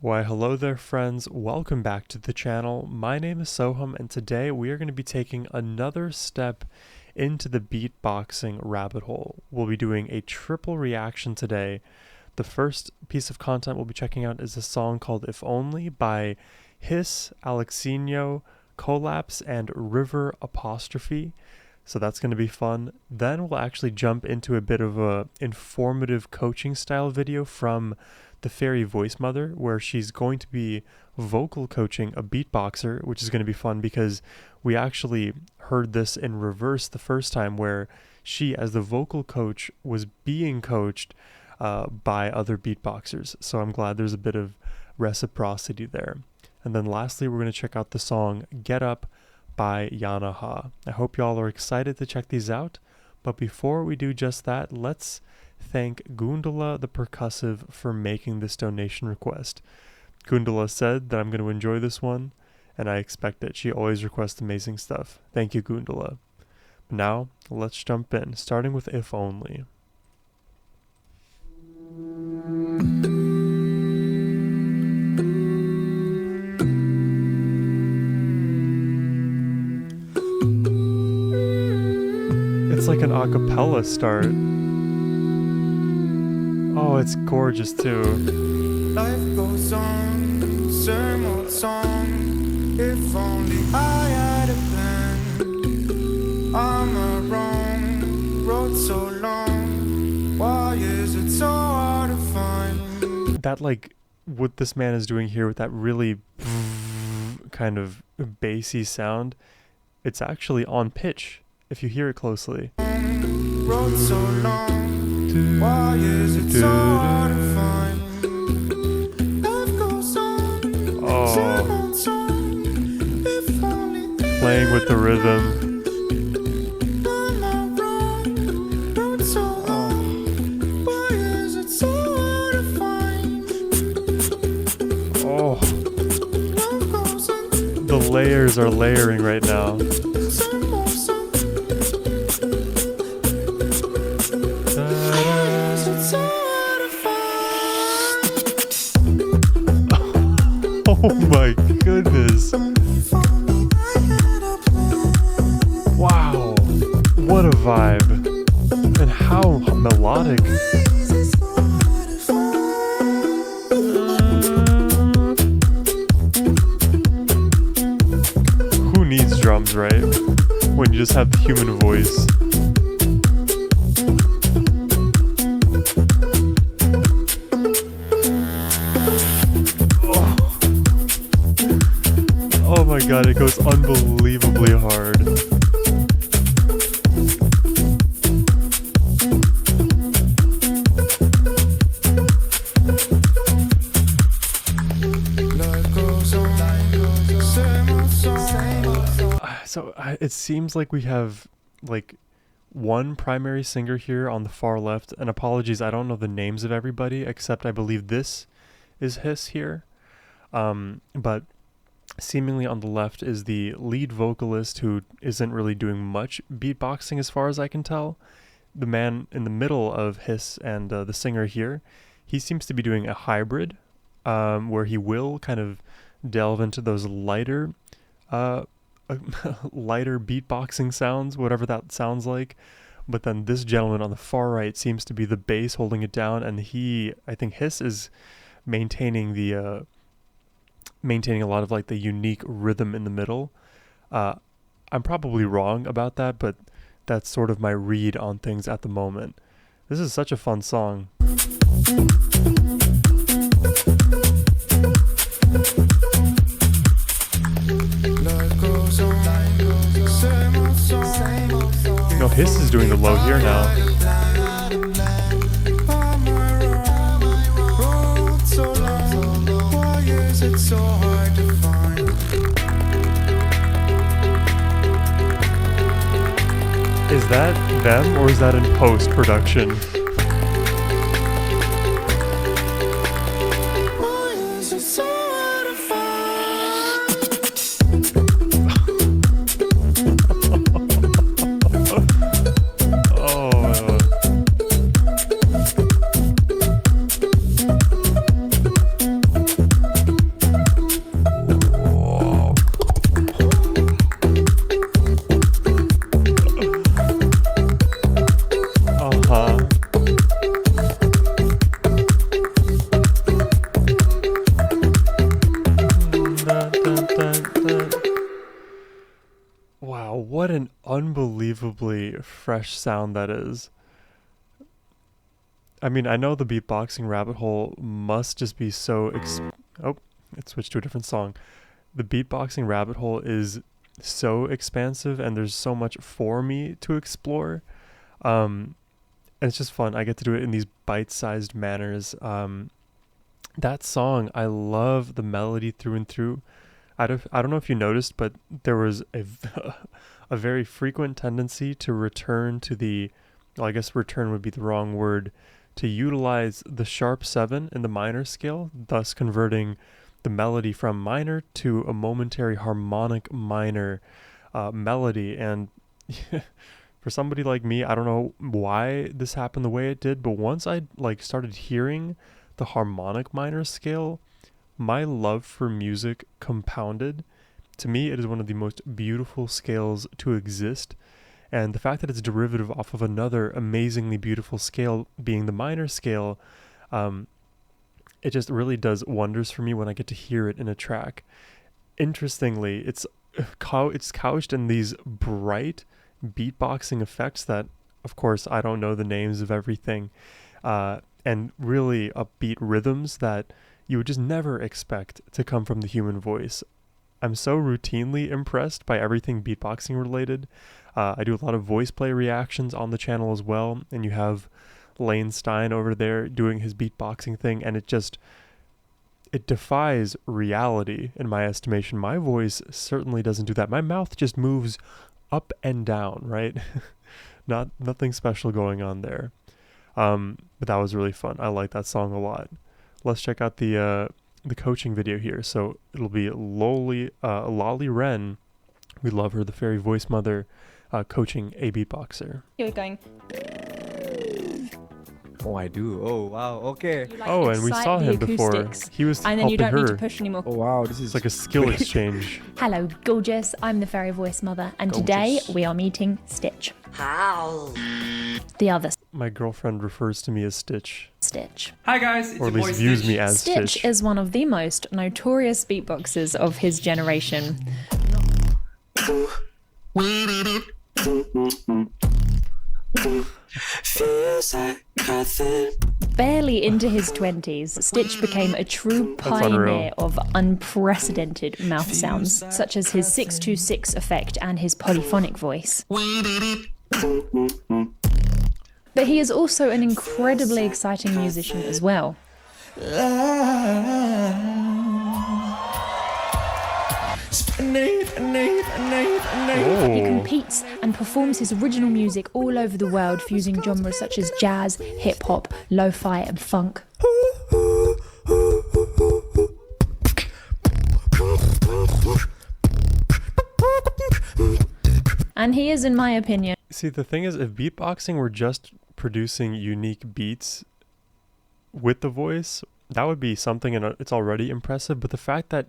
Why hello there friends, welcome back to the channel. My name is Sohum and today we are going to be taking another step into the beatboxing rabbit hole. We'll be doing a triple reaction today. The first piece of content we'll be checking out is a song called If Only by Hiss, Alexinho, Colaps, and River Apostrophe. So that's going to be fun. Then we'll actually jump into a bit of a informative coaching style video from the Fairy Voice Mother, where she's going to be vocal coaching a beatboxer, which is going to be fun because we actually heard this in reverse the first time, where she, as the vocal coach, was being coached by other beatboxers. So I'm glad there's a bit of reciprocity there. And then lastly, we're going to check out the song Get Up by Yanaha. I hope y'all are excited to check these out, but before we do just that, let's thank Gundula the Percussive for making this donation request. Gundula said that I'm going to enjoy this one, and I expect it. She always requests amazing stuff. Thank you, Gundula. Now, let's jump in, starting with If Only. It's like an a cappella start. Oh, it's gorgeous too. Life goes on, same old song. If only I had a pen. I'm a wrong road so long. Why is it so hard to find? That, like, what this man is doing here with that really kind of bassy sound, it's actually on pitch if you hear it closely. Road so long. Why is it so hard to find? Life goes on, same old song. If only Playing with the rhythm. I'm not wrong. Road so long. Why is it so hard to find? Oh, Life goes on, the layers are layering right now. same old song. Oh my goodness. Wow, what a vibe. And how melodic. Who needs drums, right? When you just have the human voice. Oh my god, it goes unbelievably hard. It seems like we have like one primary singer here on the far left, and apologies, I don't know the names of everybody, except I believe this is Hiss here. But seemingly on the left is the lead vocalist, who isn't really doing much beatboxing as far as I can tell. The man in the middle of Hiss and the singer here, he seems to be doing a hybrid, where he will kind of delve into those lighter beatboxing sounds, whatever that sounds like. But then this gentleman on the far right seems to be the bass holding it down, and I think Hiss is maintaining a lot of like the unique rhythm in the middle. I'm probably wrong about that, but that's sort of my read on things at the moment. This is such a fun song. No, Hiss is doing the low here now. It's so hard to find. Is that them or is that in post-production? Why is it so hard to Oh. unbelievably fresh sound that is. I mean, I know the beatboxing rabbit hole must just be so oh, it switched to a different song. The beatboxing rabbit hole is so expansive and there's so much for me to explore. And it's just fun. I get to do it in these bite-sized manners. That song, I love the melody through and through. I don't know if you noticed, but there was a very frequent tendency to return to well, I guess return would be the wrong word, to utilize the sharp 7 in the minor scale, thus converting the melody from minor to a momentary harmonic minor melody. And for somebody like me, I don't know why this happened the way it did, but once I started hearing the harmonic minor scale, my love for music compounded. To me, it is one of the most beautiful scales to exist. And the fact that it's derivative off of another amazingly beautiful scale, being the minor scale, it just really does wonders for me when I get to hear it in a track. Interestingly, it's couched in these bright beatboxing effects that, of course, I don't know the names of everything, and really upbeat rhythms that you would just never expect to come from the human voice. I'm so routinely impressed by everything beatboxing related. I do a lot of voice play reactions on the channel as well, and you have Lane Stein over there doing his beatboxing thing, and it defies reality in my estimation. My voice certainly doesn't do that. My mouth just moves up and down, right? Nothing special going on there. But that was really fun. I like that song a lot. Let's check out the coaching video here. So it'll be Lolli Wren. We love her, the fairy voice mother, coaching a beatboxer. You're going. Oh, I do. Oh, wow. Okay. And we saw him before. He was and then you don't helping need her. to push anymore. Oh, wow. This is It's like a skill exchange. Hello, gorgeous. I'm the fairy voice mother, and today we are meeting Stitch. How? The other My girlfriend refers to me as Stitch, Stitch. Hi guys, it's or at your boy least views Stitch. me as Stitch Stitch. is one of the most notorious beatboxers of his generation. Barely into his 20s, Stitch became a true pioneer of unprecedented mouth sounds, such as his 626 effect and his polyphonic voice. But he is also an incredibly exciting musician as well. He competes and performs his original music all over the world, fusing genres such as jazz, hip-hop, lo-fi and funk. And he is, in my opinion... See, the thing is, if beatboxing were just producing unique beats with the voice, that would be something, and it's already impressive. But the fact that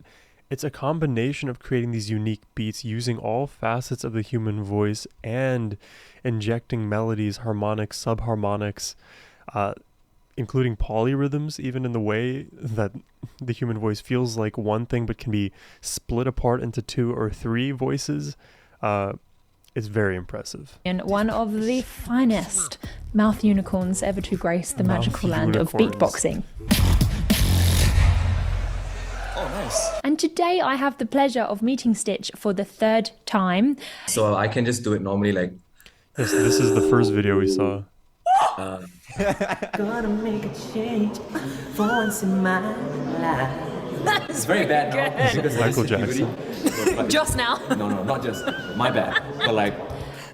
it's a combination of creating these unique beats using all facets of the human voice and injecting melodies, harmonics, subharmonics, including polyrhythms, even in the way that the human voice feels like one thing but can be split apart into 2 or 3 voices, is very impressive. And one of the finest mouth unicorns ever to grace the magical land of beatboxing. Oh, nice. And today I have the pleasure of meeting Stitch for the 3rd time. So I can just do it normally, like. Yes, this is the first video we saw. Gonna make a change for once in my life. It's very bad now. Because Michael of this Jackson. puberty. But Just now. No, not just. My bad. But like.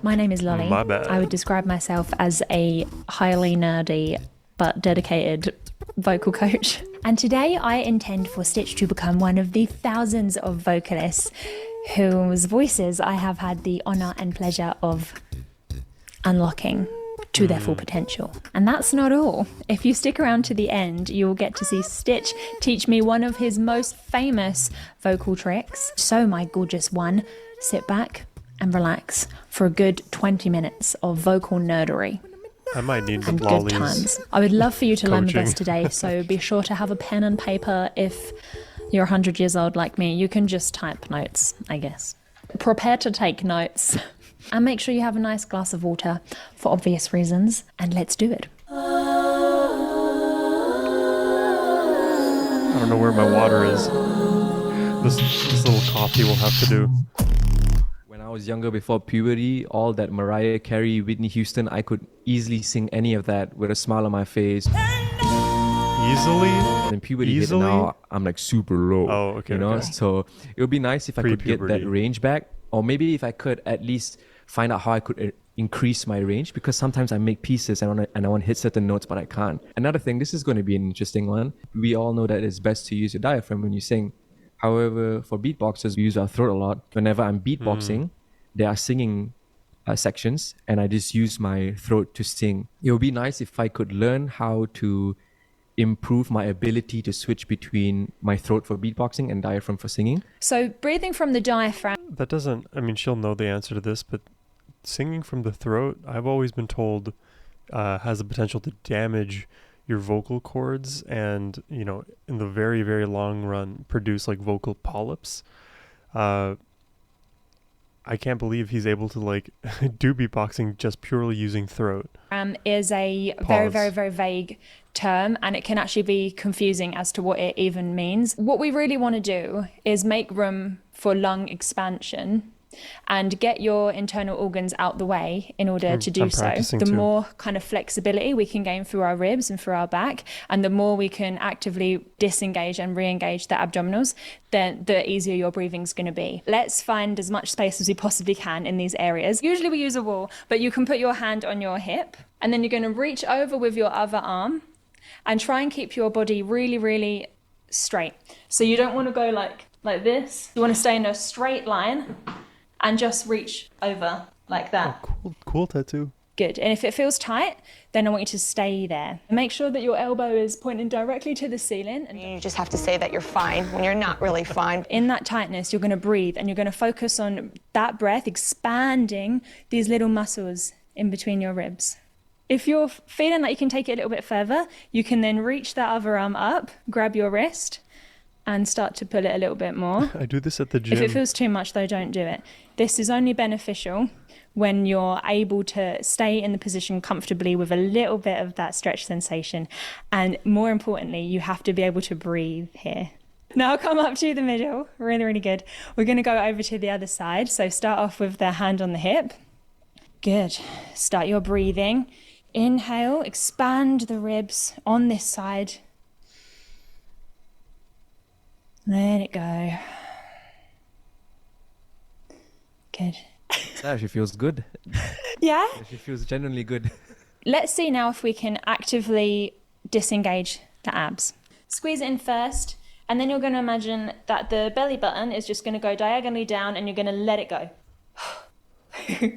My name is Lolli. My bad. I would describe myself as a highly nerdy but dedicated vocal coach. And today I intend for Stitch to become one of the thousands of vocalists whose voices I have had the honour and pleasure of unlocking to their full potential. And that's not all. If you stick around to the end, you'll get to see Stitch teach me one of his most famous vocal tricks. So, my gorgeous one, sit back and relax for a good 20 minutes of vocal nerdery. I might need the And good lollies. times. I would love for you to learn the coaching. best today, so be sure to have a pen and paper. If you're 100 years old like me, you can just type notes, I guess. Prepare to take notes. And make sure you have a nice glass of water for obvious reasons. And let's do it. I don't know where my water is. This little coffee will have to do. When I was younger, before puberty, all that Mariah Carey, Whitney Houston, I could easily sing any of that with a smile on my face. Easily? And then puberty hit, Easily? and now I'm like super low. Oh, okay, You know, okay. so it would be nice if I could get Pre-puberty. that range back, or maybe if I could at least find out how I could increase my range, because sometimes I make pieces and I want to hit certain notes, but I can't. Another thing, this is going to be an interesting one. We all know that it's best to use your diaphragm when you sing. However, for beatboxers, we use our throat a lot. Whenever I'm beatboxing, there are singing sections, and I just use my throat to sing. It would be nice if I could learn how to improve my ability to switch between my throat for beatboxing and diaphragm for singing. So breathing from the diaphragm. That doesn't, I mean, she'll know the answer to this, but singing from the throat, I've always been told, has the potential to damage your vocal cords and, you know, in the very, very long run, produce like vocal polyps. I can't believe he's able to like do beatboxing just purely using throat. Is a very, very, very vague term, and it can actually be confusing as to what it even means. What we really want to do is make room for lung expansion and get your internal organs out the way in order to do I'm so. practicing The too. more kind of flexibility we can gain through our ribs and through our back, and the more we can actively disengage and re-engage the abdominals, then the easier your breathing's going to be. Let's find as much space as we possibly can in these areas. Usually we use a wall, but you can put your hand on your hip, and then you're going to reach over with your other arm and try and keep your body really, really straight. So you don't want to go like this. You want to stay in a straight line and just reach over like that. Cool tattoo. Good. And if it feels tight, then I want you to stay there. Make sure that your elbow is pointing directly to the ceiling. And You just have to say that you're fine when you're not really fine. in that tightness, you're going to breathe, and you're going to focus on that breath, expanding these little muscles in between your ribs. If you're feeling like you can take it a little bit further, you can then reach that other arm up, grab your wrist, and start to pull it a little bit more. I do this at the gym. If it feels too much, though, don't do it. This is only beneficial when you're able to stay in the position comfortably with a little bit of that stretch sensation. And more importantly, you have to be able to breathe here. Now come up to the middle. Really, really good. We're going to go over to the other side. So start off with the hand on the hip. Good. Start your breathing. Inhale, expand the ribs on this side. Let it go. Good. That actually feels good. Yeah? It actually feels genuinely good. Let's see now if we can actively disengage the abs. Squeeze it in first, and then you're going to imagine that the belly button is just going to go diagonally down, and you're going to let it go.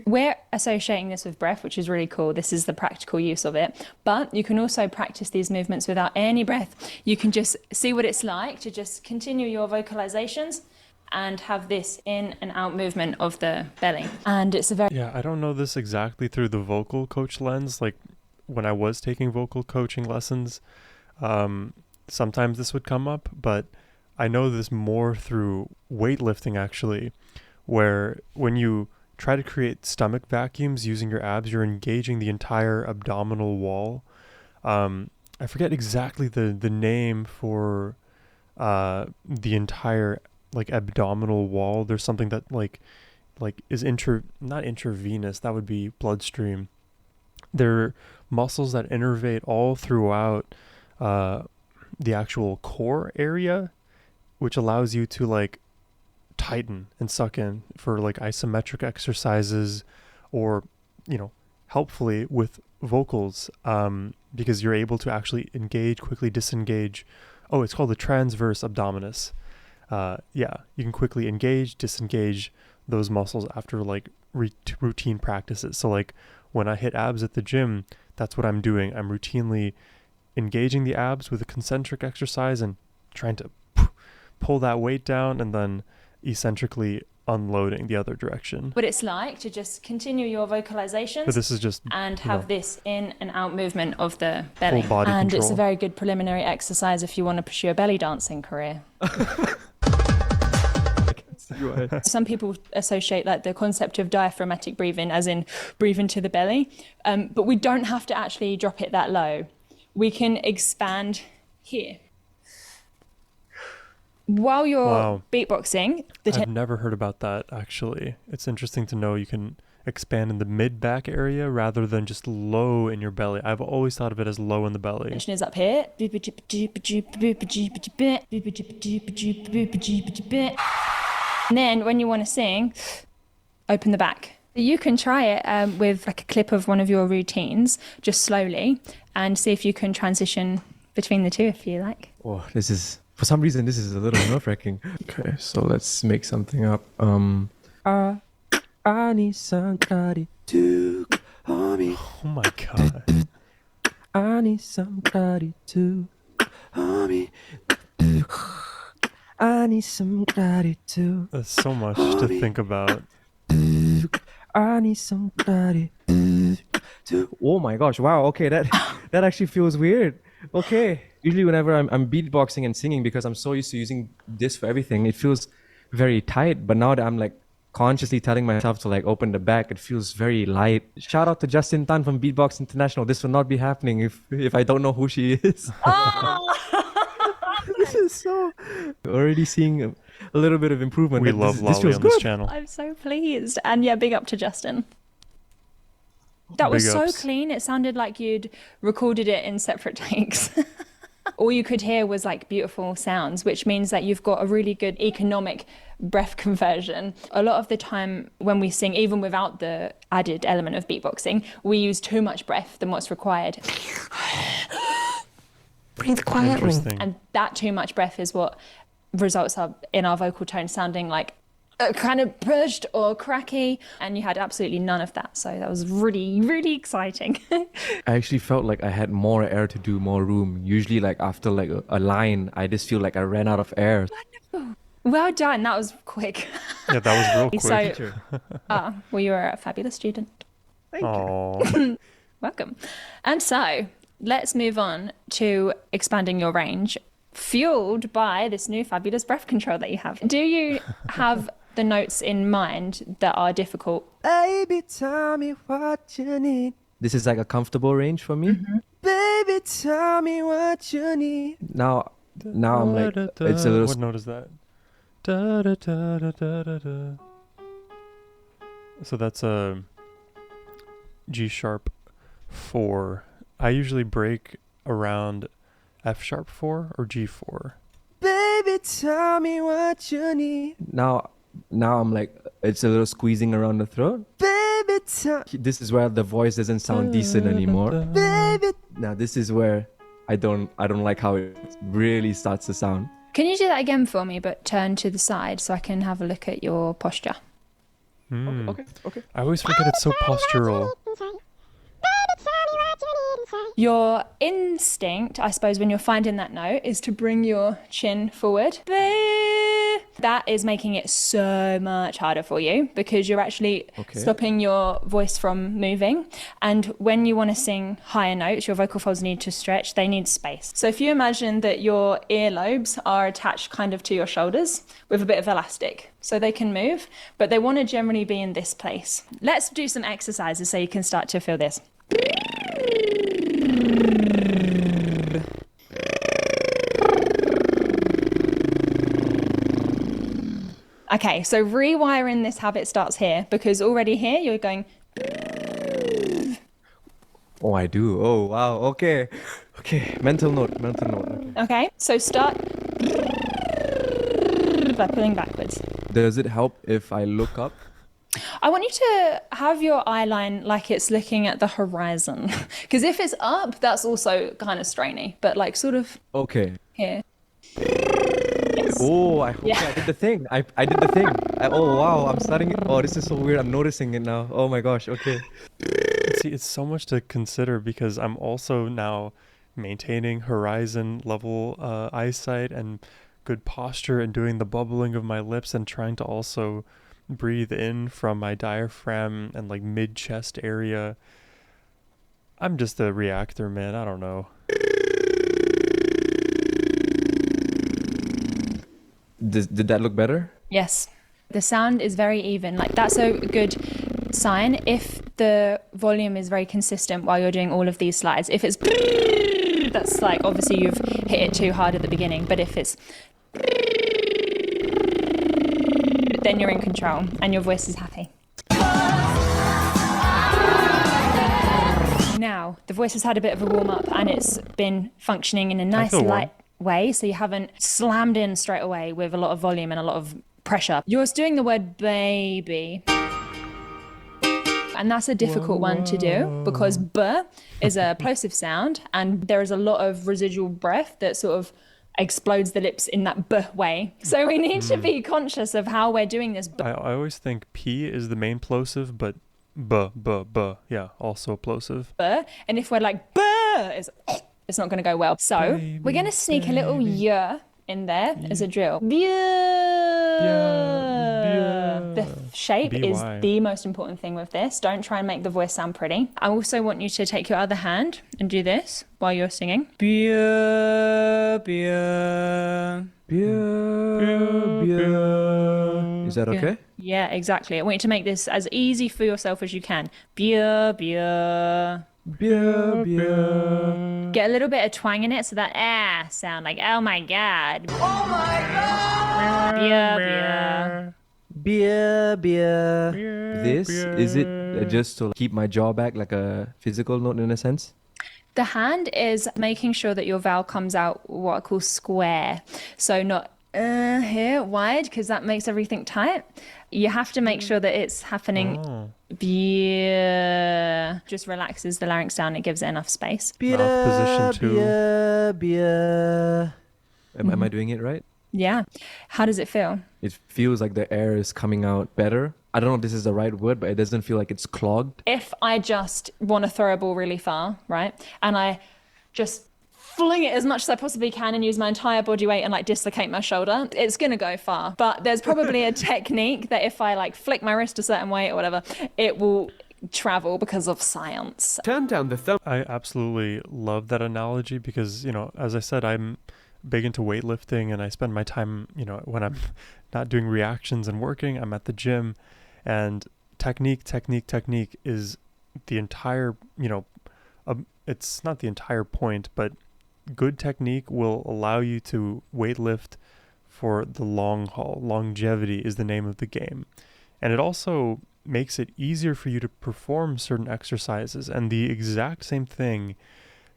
We're associating this with breath, which is really cool. This is the practical use of it. But you can also practice these movements without any breath. You can just see what it's like to just continue your vocalizations and have this in and out movement of the belly. And it's a very... Yeah, I don't know this exactly through the vocal coach lens. Like when I was taking vocal coaching lessons, sometimes this would come up, but I know this more through weightlifting actually, where when you try to create stomach vacuums using your abs, you're engaging the entire abdominal wall. I forget exactly the name for the entire like abdominal wall. There's something that like is not intravenous, that would be bloodstream. There are muscles that innervate all throughout the actual core area, which allows you to like tighten and suck in for like isometric exercises, or you know, helpfully with vocals, because you're able to actually engage, quickly disengage. Oh, it's called the transverse abdominis. Yeah, you can quickly engage, disengage those muscles after like routine practices. So like when I hit abs at the gym, that's what I'm doing. I'm routinely engaging the abs with a concentric exercise and trying to pull that weight down, and then eccentrically unloading the other direction. What it's like to just continue your vocalizations. But this is just and have this in and out movement of the belly. Full body and control. It's a very good preliminary exercise if you want to pursue a belly dancing career. Go ahead. Some people associate like the concept of diaphragmatic breathing as in breathe into the belly, but we don't have to actually drop it that low. We can expand here. While you're Wow. beatboxing, I've never heard about that, actually. It's interesting to know you can expand in the mid-back area rather than just low in your belly. I've always thought of it as low in the belly. tension is up here. And then when you want to sing, open the back. You can try it with like a clip of one of your routines, just slowly, and see if you can transition between the two if you like. Oh, this is, for some reason, this is a little nerve-wracking. Okay, so let's make something up. I need somebody to hold me. Oh my god. I need somebody to hold me. I need somebody to. That's so much to think about. I need somebody to. Oh my gosh! Wow. Okay, that actually feels weird. Okay. Usually, whenever I'm beatboxing and singing, because I'm so used to using this for everything, it feels very tight. But now that I'm like consciously telling myself to like open the back, it feels very light. Shout out to Justin Tan from Beatbox International. This will not be happening if I don't know who she is. This is so already seeing a little bit of improvement. We This- love this Lolli feels on this good. channel. I'm so pleased. And yeah, big up to Justin. That was Big so ups. clean. It sounded like you'd recorded it in separate takes. All you could hear was like beautiful sounds, which means that you've got a really good economic breath conversion. A lot of the time when we sing, even without the added element of beatboxing, we use too much breath than what's required. Breathe quietly. Interesting. And that too much breath is what results are in our vocal tone sounding like kind of pushed or cracky. And you had absolutely none of that. So that was really, really exciting. I actually felt like I had more air to do more room. Usually, like after like a line, I just feel like I ran out of air. Well done. That was quick. Yeah, that was real quick. So, well, you were a fabulous student. Aww. Welcome. And so let's move on to expanding your range, fueled by this new fabulous breath control that you have. Do you have the notes in mind that are difficult? Baby, tell me what you need. This is like a comfortable range for me. Baby, tell me what you need. Now I'm like, it's a little. What note is that? Da, da, da, da, da, da, da. So that's a G sharp 4. I usually break around F sharp 4 or G4. Baby, tell me what you need. Now I'm like, it's a little squeezing around the throat. Baby, this is where the voice doesn't sound decent anymore. Baby. Now this is where I don't like how it really starts to sound. Can you do that again for me, but turn to the side so I can have a look at your posture? Okay. I always forget it's so postural. Your instinct, I suppose, when you're finding that note is to bring your chin forward. That is making it so much harder for you because you're actually stopping your voice from moving. And when you want to sing higher notes, your vocal folds need to stretch, they need space. So if you imagine that your earlobes are attached kind of to your shoulders with a bit of elastic, so they can move, but they want to generally be in this place. Let's do some exercises so you can start to feel this. Okay, so rewiring this habit starts here because already here you're going. Oh, I do. Oh, wow. Okay. Mental note. Okay, so start by pulling backwards. Does it help if I look up? I want you to have your eye line like it's looking at the horizon. Because if it's up, that's also kind of strainy, but like sort of Okay. here. Oh, I did the thing. I did the thing. Oh, wow. I'm starting. Oh, this is so weird. I'm noticing it now. Oh my gosh. Okay. See, it's so much to consider because I'm also now maintaining horizon level eyesight and good posture and doing the bubbling of my lips and trying to also breathe in from my diaphragm and like mid chest area. I'm just a reactor, man. I don't know. Did that look better? Yes. The sound is very even. Like that's a good sign if the volume is very consistent while you're doing all of these slides. If it's that's like obviously you've hit it too hard at the beginning, but if it's then you're in control and your voice is happy. Now, the voice has had a bit of a warm up and it's been functioning in a nice light way, so you haven't slammed in straight away with a lot of volume and a lot of pressure. You're doing the word baby. And that's a difficult one to do because B is a plosive sound and there is a lot of residual breath that sort of explodes the lips in that B way. So we need to be conscious of how we're doing this. I always think P is the main plosive, but B, yeah, also plosive. B, and if we're like B, it's not going to go well. So we're going to sneak a little Y in there as a drill. The shape is the most important thing with this. Don't try and make the voice sound pretty. I also want you to take your other hand and do this while you're singing. Is that okay? Yeah, exactly. I want you to make this as easy for yourself as you can. Get a little bit of twang in it so that sound like oh my god. Oh my god. This is it just to keep my jaw back like a physical note in a sense? The hand is making sure that your vowel comes out what I call square. So not here wide because that makes everything tight. You have to make sure that it's happening. Just relaxes the larynx down. It gives it enough space. Mouth position too. Am I doing it right? Yeah. How does it feel? It feels like the air is coming out better. I don't know if this is the right word, but it doesn't feel like it's clogged. If I just want to throw a ball really far, right, and I just fling it as much as I possibly can and use my entire body weight and like dislocate my shoulder, it's going to go far. But there's probably a technique that if I like flick my wrist a certain way or whatever, it will travel because of science. Turn down the thumb. I absolutely love that analogy because, you know, as I said, I'm big into weightlifting and I spend my time, you know, when I'm not doing reactions and working, I'm at the gym, and technique is the entire, you know, it's not the entire point, but good technique will allow you to weightlift for the long haul. Longevity is the name of the game. And it also makes it easier for you to perform certain exercises. And the exact same thing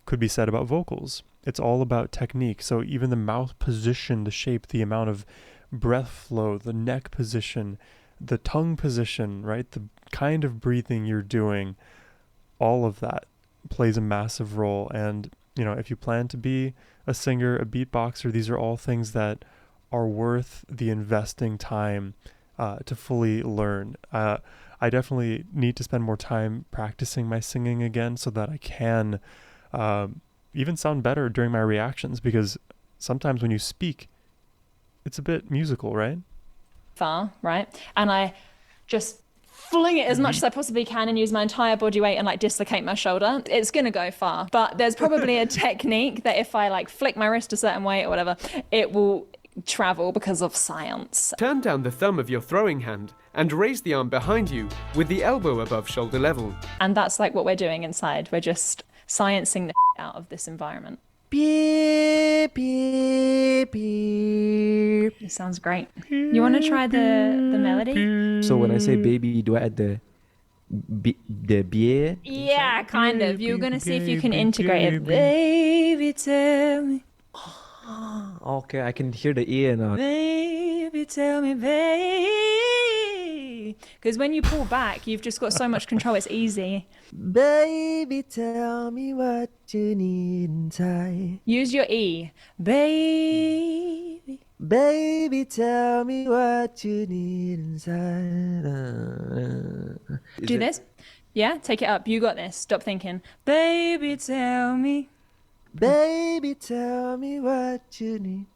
could be said about vocals. It's all about technique. So even the mouth position, the shape, the amount of breath flow, the neck position, the tongue position, right? The kind of breathing you're doing, all of that plays a massive role. And, you know, if you plan to be a singer, a beatboxer, these are all things that are worth the investing time to fully learn. I definitely need to spend more time practicing my singing again so that I can even sound better during my reactions, because sometimes when you speak, it's a bit musical, right? Far, right? And I just fling it as much as I possibly can and use my entire body weight and like dislocate my shoulder. It's going to go far. But there's probably a technique that if I like flick my wrist a certain way or whatever, it will travel because of science. Turn down the thumb of your throwing hand and raise the arm behind you with the elbow above shoulder level. And that's like what we're doing inside. We're just sciencing the out of this environment. Beep, beep, beep. It sounds great. You want to try the melody? So when I say baby, do I add the beer? Yeah, kind of. You're going to see if you can integrate it. Baby, tell me. Okay, I can hear the ear now. Baby, tell me, baby. Because when you pull back, you've just got so much control. It's easy. Baby, tell me what you need inside. Use your E. Baby. Baby, tell me what you need inside. Do this. Yeah, take it up. You got this. Stop thinking. Baby, tell me. Baby, tell me what you need.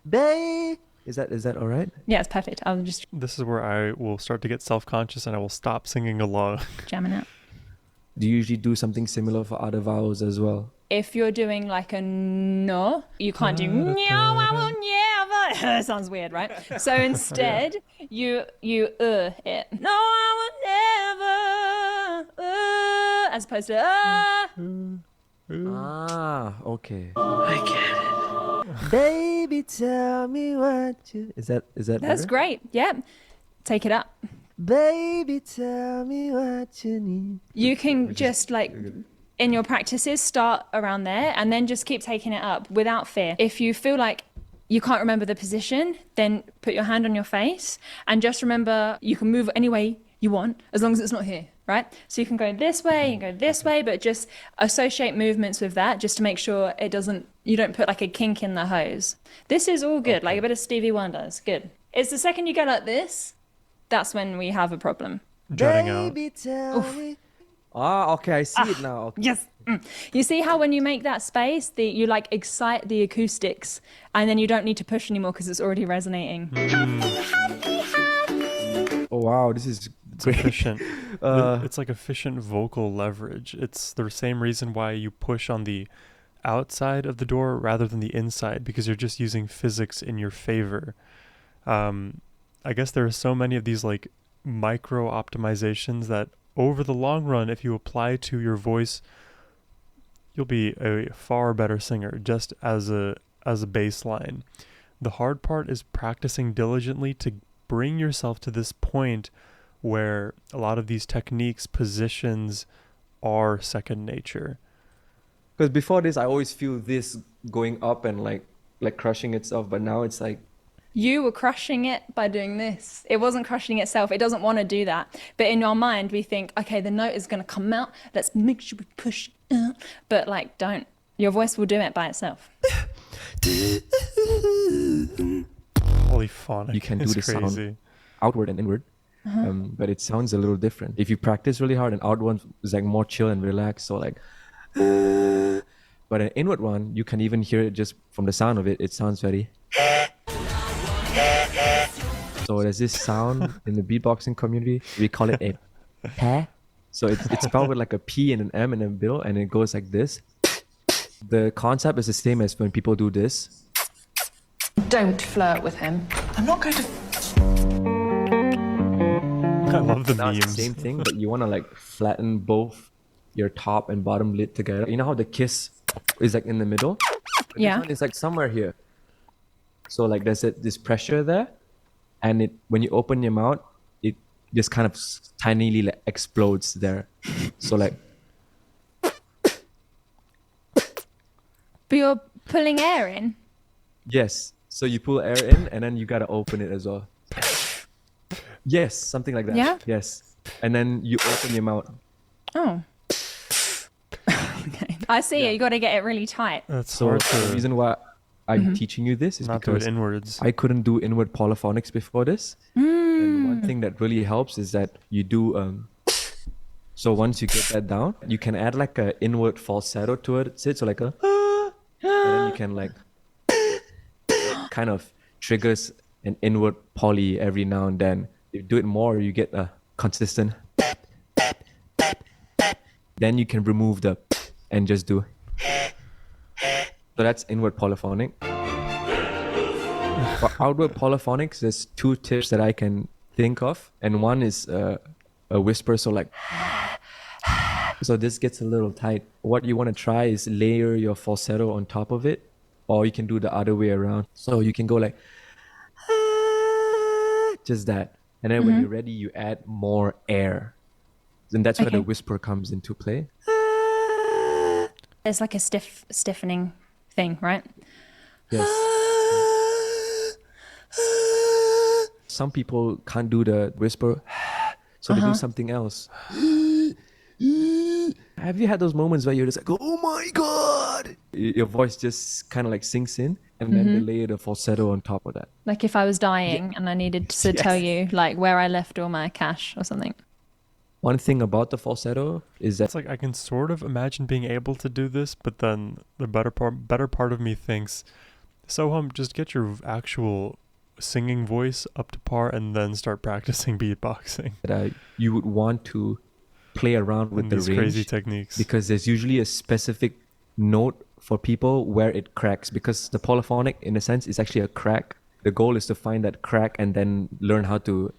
Baby. Is that all right? Yeah, it's perfect. I'll just This is where I will start to get self-conscious and I will stop singing along. jamming it. Do you usually do something similar for other vowels as well? If you're doing like a no, you can't do no, I will never It sounds weird, right? So instead, you it. No, I would never, as opposed to Okay. Baby, tell me what you. Is that That's better? great. Yeah, take it up. Baby, tell me what you need. You can just like in your practices start around there and then just keep taking it up without fear. If you feel like you can't remember the position, then put your hand on your face and just remember you can move any way you want as long as it's not here, right? So you can go this way, you can go this way, but just associate movements with that just to make sure you don't put like a kink in the hose. This is all good, like a bit of Stevie Wonder, it's good. It's the second you go like this, that's when we have a problem. Jutting out. Baby, tell me. Okay, I see it now. Okay. Yes. You see how when you make that space, you like excite the acoustics and then you don't need to push anymore because it's already resonating. Oh wow, this is It's great. efficient. It's like efficient vocal leverage. It's the same reason why you push on the outside of the door rather than the inside, because you're just using physics in your favor. I guess there are so many of these like micro optimizations that over the long run, if you apply to your voice, you'll be a far better singer just as a baseline. The hard part is practicing diligently to bring yourself to this point where a lot of these techniques, positions are second nature. Because before this, I always feel this going up and like crushing itself, but now it's like You were crushing it by doing this. It wasn't crushing itself. It doesn't want to do that. But in our mind, we think, okay, the note is going to come out. Let's make sure we push out. But like, don't. Your voice will do it by itself. Polyphonic. You can do It's the crazy. sound outward and inward, but it sounds a little different. If you practice really hard, an outward is like more chill and relaxed, so like. But an inward one, you can even hear it just from the sound of it. It sounds very. So there's this sound in the beatboxing community. We call it a pa. So it's spelled with like a P and an M and a bill, and it goes like this. The concept is the same as when people do this. Don't flirt with him. I'm not going to. I love the Now it's the memes. same thing, but you want to like flatten both your top and bottom lid together. You know how the kiss is like in the middle? But Yeah. This one is like somewhere here. So like there's this pressure there, and when you open your mouth, it just kind of tinily like explodes there. So like But you're pulling air in. yes. So you pull air in, and then you gotta open it as well. Yes, something like that. Yeah? Yes. And then you open your mouth. Oh. Okay. I see it. You got to get it really tight. That's So hard the to reason why I'm teaching you this is not do it because inwards. I couldn't do inward polyphonics before this. And one thing that really helps is that you do so once you get that down, you can add like a inward falsetto to it. So like a and then you can like kind of triggers an inward poly every now and then. If you do it more, you get a consistent. Then you can remove the and just do. So that's inward polyphonic. For outward polyphonics, there's two tips that I can think of, and one is a whisper. So like, so this gets a little tight. What you want to try is layer your falsetto on top of it, or you can do the other way around. So you can go like, just that, and then when you're ready, you add more air. And that's where the Okay. whisper comes into play. It's like a stiffening thing, right? Yes. Some people can't do the whisper, so they do something else. Have you had those moments where you're just like, oh my God? Your voice just kind of like sinks in, and then they layer the falsetto on top of that. Like if I was dying and I needed to tell you like where I left all my cash or something. One thing about the falsetto is that It's like I can sort of imagine being able to do this, but then the better part of me thinks, Sohum, just get your actual singing voice up to par and then start practicing beatboxing you would want to play around with with the these range crazy techniques. because there's usually a specific note for people where it cracks, because the polyphonic in a sense is actually a crack. the goal is to find that crack and then learn how to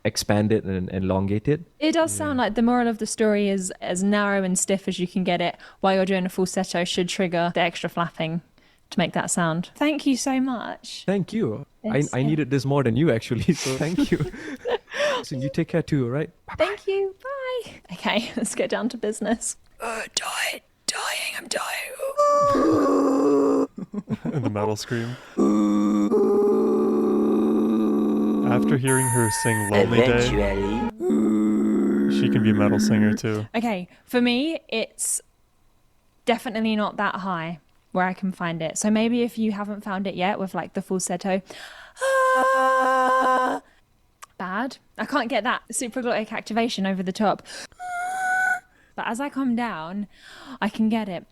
expand it and elongate it. It does sound like the moral of the story is as narrow and stiff as you can get it while you're doing a falsetto should trigger the extra flapping to make that sound. Thank you so much. Thank you. Yes, I needed this more than you, actually, so thank you. So you take care too, all right? Thank you. Bye. Okay, let's get down to business. I'm dying. And the metal scream. After hearing her sing Lonely Day, she can be a metal singer too. Okay, for me, it's definitely not that high where I can find it. So maybe if you haven't found it yet with like the falsetto, bad. I can't get that supraglottic activation over the top. But as I come down, I can get it.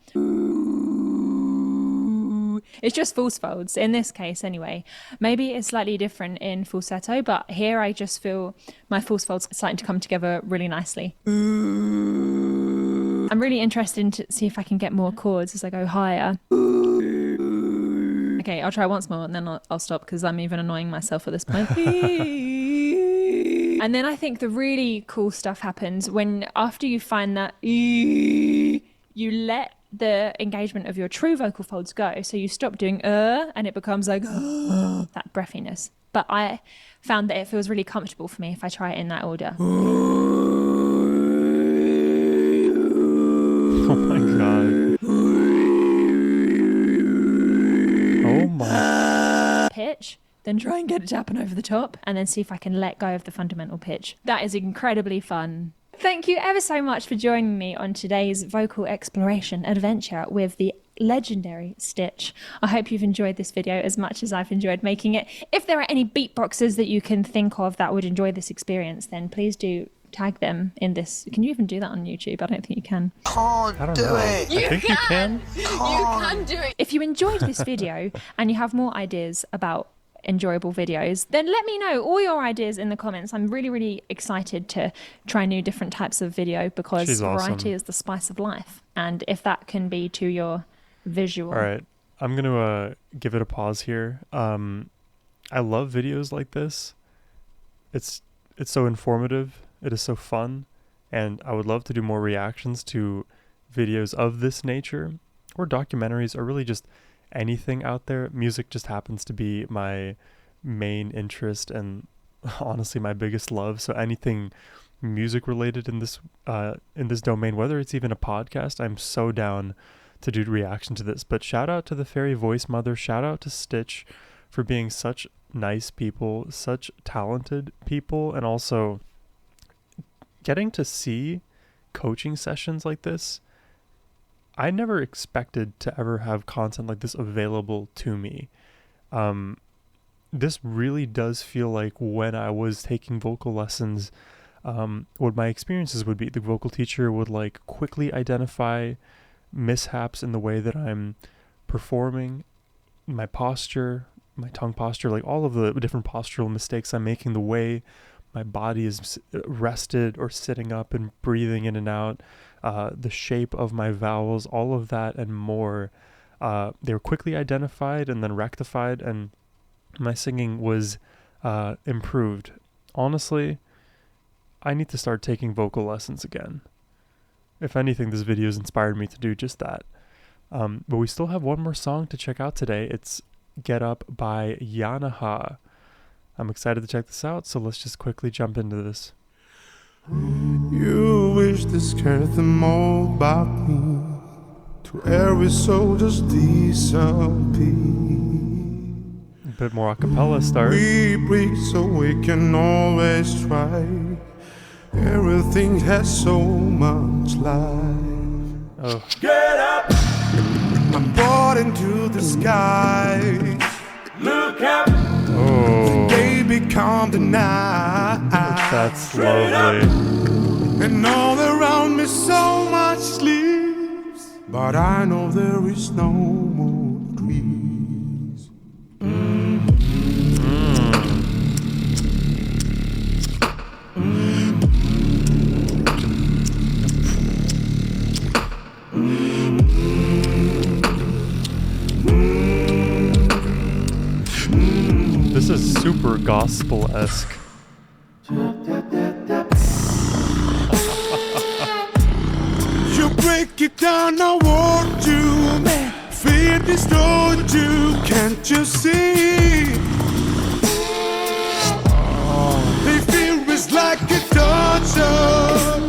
It's just false folds in this case anyway. Maybe it's slightly different in falsetto, but here I just feel my false folds starting to come together really nicely. I'm really interested to see if I can get more chords as I go higher. Okay, I'll try once more and then I'll stop because I'm even annoying myself at this point. And then I think the really cool stuff happens when after you find that you let the engagement of your true vocal folds go. So you stop doing and it becomes like that breathiness. But I found that it feels really comfortable for me if I try it in that order. Oh my god. Oh my. Pitch, then try and get it to happen over the top, and then see if I can let go of the fundamental pitch. That is incredibly fun. Thank you ever so much for joining me on today's vocal exploration adventure with the legendary Stitch. I hope you've enjoyed this video as much as I've enjoyed making it. If there are any beatboxers that you can think of that would enjoy this experience, then please do tag them in this. Can you even do that on YouTube? I don't think you can. I don't know. I think you can. You can do it. If you enjoyed this video and you have more ideas about enjoyable videos, then let me know all your ideas in the comments. I'm really, really excited to try new different types of video because She's awesome. variety is the spice of life. And if that can be to your visual. All right. I'm going to give it a pause here. I love videos like this. It's so informative. It is so fun. And I would love to do more reactions to videos of this nature or documentaries or really just anything out there. Music just happens to be my main interest and honestly my biggest love. So anything music related in this domain, whether it's even a podcast, I'm so down to do reaction to this. But shout out to the fairy voice mother, shout out to Stitch for being such nice people, such talented people, and also getting to see coaching sessions like this. I never expected to ever have content like this available to me. This really does feel like when I was taking vocal lessons, what my experiences would be. The vocal teacher would like quickly identify mishaps in the way that I'm performing, my posture, my tongue posture, like all of the different postural mistakes I'm making, the way my body is rested or sitting up and breathing in and out, the shape of my vowels, all of that and more. They were quickly identified and then rectified, and my singing was improved. Honestly, I need to start taking vocal lessons again. If anything, this video has inspired me to do just that. But we still have one more song to check out today. It's Get Up by Yanaha. I'm excited to check this out, so let's just quickly jump into this. You wish to scare them all about me, to every soul just disappear. A bit more a cappella start. We break so we can always try. Everything has so much life. Oh, Get up! I'm brought into the sky. Look up! oh, Day become the night. that's lovely. And all around me so much sleeps, but I know there is no more dreams. This super gospel-esque. You break it down, I want you. Fear destroyed you, can't you see? They feel it's like a torture.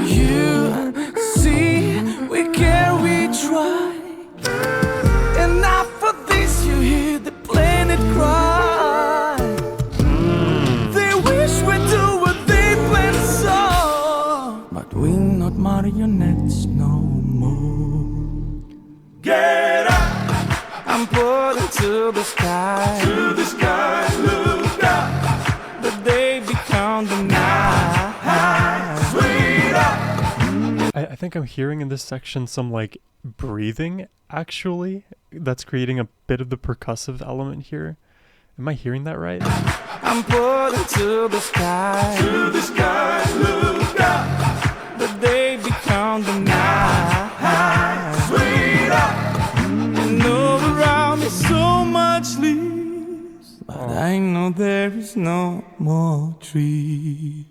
You see, we care, we try. And now for this, you hear the planet cry. They wish we do what they planned so, but we're not marionettes no more. Get up! I'm pulling to the sky. To the sky, look up. The day become the night. Sweet up! I think I'm hearing in this section some like breathing, actually. That's creating a bit of the percussive element here. Am I hearing that right? I'm pulling to the sky. To the sky, look up. The day become the night. Sweet up. And all around me so much leaves, but I know there is no more trees.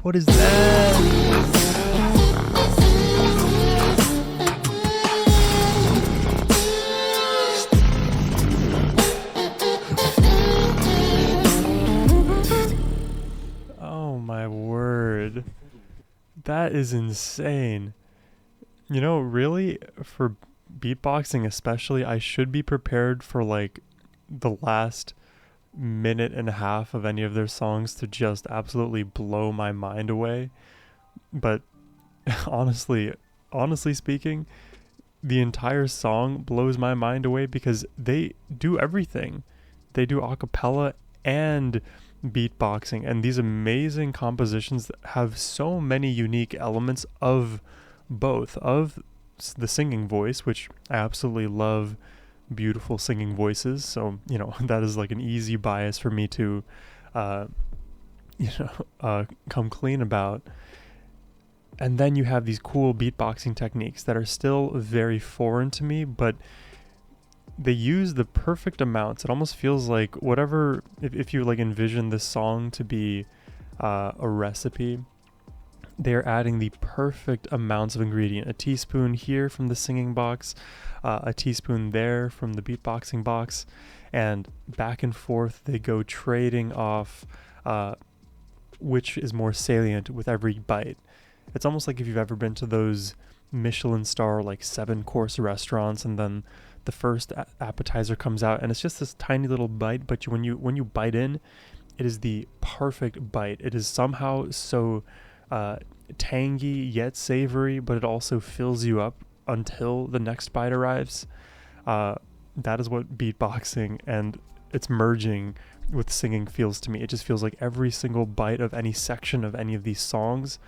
What is that? Oh my word. That is insane. You know, really, for beatboxing especially, I should be prepared for like the last minute and a half of any of their songs to just absolutely blow my mind away. But honestly speaking, the entire song blows my mind away because they do everything. They do a cappella and beatboxing, and these amazing compositions that have so many unique elements of both, of the singing voice, which I absolutely love beautiful singing voices, so you know that is like an easy bias for me to come clean about. And then you have these cool beatboxing techniques that are still very foreign to me, but they use the perfect amounts. It almost feels like whatever, if you like envision this song to be a recipe, they're adding the perfect amounts of ingredient. A teaspoon here from the singing box, a teaspoon there from the beatboxing box, and back and forth they go trading off which is more salient with every bite. It's almost like if you've ever been to those Michelin star like 7-course restaurants, and then the first appetizer comes out and it's just this tiny little bite, but when you bite in, it is the perfect bite. It is somehow so tangy yet savory, but it also fills you up until the next bite arrives. That is what beatboxing and its merging with singing feels to me. It just feels like every single bite of any section of any of these songs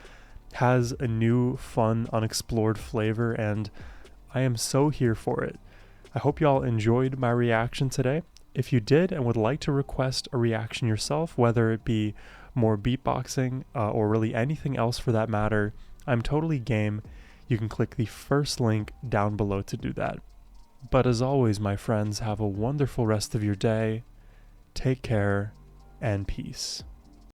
has a new, fun, unexplored flavor, and I am so here for it. I hope y'all enjoyed my reaction today. If you did and would like to request a reaction yourself, whether it be more beatboxing or really anything else for that matter, I'm totally game. You can click the first link down below to do that. But as always, my friends, have a wonderful rest of your day. Take care and peace.